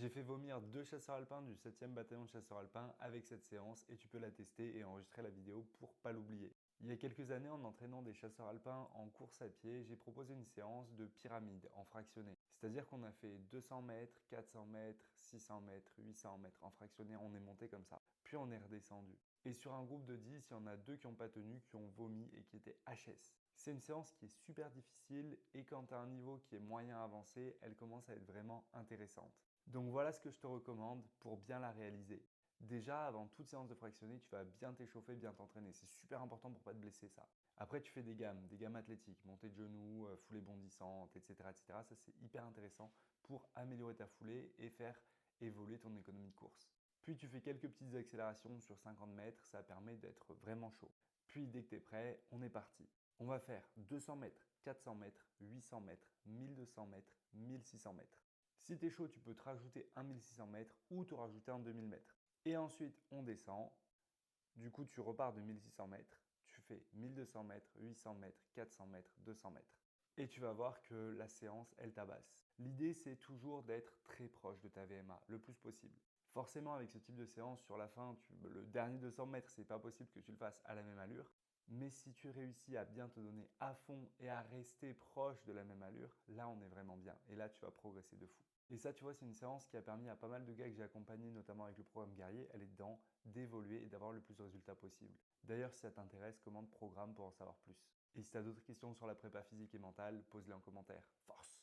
J'ai fait vomir 2 chasseurs alpins du 7e bataillon de chasseurs alpins avec cette séance et tu peux la tester et enregistrer la vidéo pour pas l'oublier. Il y a quelques années, en entraînant des chasseurs alpins en course à pied, j'ai proposé une séance de pyramide en fractionné. C'est-à-dire qu'on a fait 200 mètres, 400 mètres, 600 mètres, 800 mètres en fractionné, on est monté comme ça. Puis on est redescendu. Et sur un groupe de 10, il y en a 2 qui n'ont pas tenu, qui ont vomi et qui étaient HS. C'est une séance qui est super difficile et quand tu as un niveau qui est moyen avancé, elle commence à être vraiment intéressante. Donc voilà ce que je te recommande pour bien la réaliser. Déjà, avant toute séance de fractionné, tu vas bien t'échauffer, bien t'entraîner. C'est super important pour ne pas te blesser ça. Après, tu fais des gammes athlétiques, montée de genoux, foulée bondissante, etc., etc. Ça, c'est hyper intéressant pour améliorer ta foulée et faire évoluer ton économie de course. Puis, tu fais quelques petites accélérations sur 50 mètres, ça permet d'être vraiment chaud. Puis, dès que tu es prêt, on est parti. On va faire 200 mètres, 400 mètres, 800 mètres, 1200 mètres, 1600 mètres. Si tu es chaud, tu peux te rajouter un 1600 mètres ou te rajouter un 2000 mètres. Et ensuite, on descend. Du coup, tu repars de 1600 mètres. Tu fais 1200 mètres, 800 mètres, 400 mètres, 200 mètres. Et tu vas voir que la séance, elle tabasse. L'idée, c'est toujours d'être très proche de ta VMA, le plus possible. Forcément, avec ce type de séance, sur la fin, le dernier 200 mètres, c'est pas possible que tu le fasses à la même allure. Mais si tu réussis à bien te donner à fond et à rester proche de la même allure, là, on est vraiment bien. Et là, tu vas progresser de fou. Et ça, tu vois, c'est une séance qui a permis à pas mal de gars que j'ai accompagnés, notamment avec le programme guerrier, elle est dedans, d'évoluer et d'avoir le plus de résultats possible. D'ailleurs, si ça t'intéresse, commande programme pour en savoir plus. Et si tu as d'autres questions sur la prépa physique et mentale, pose-les en commentaire. Force!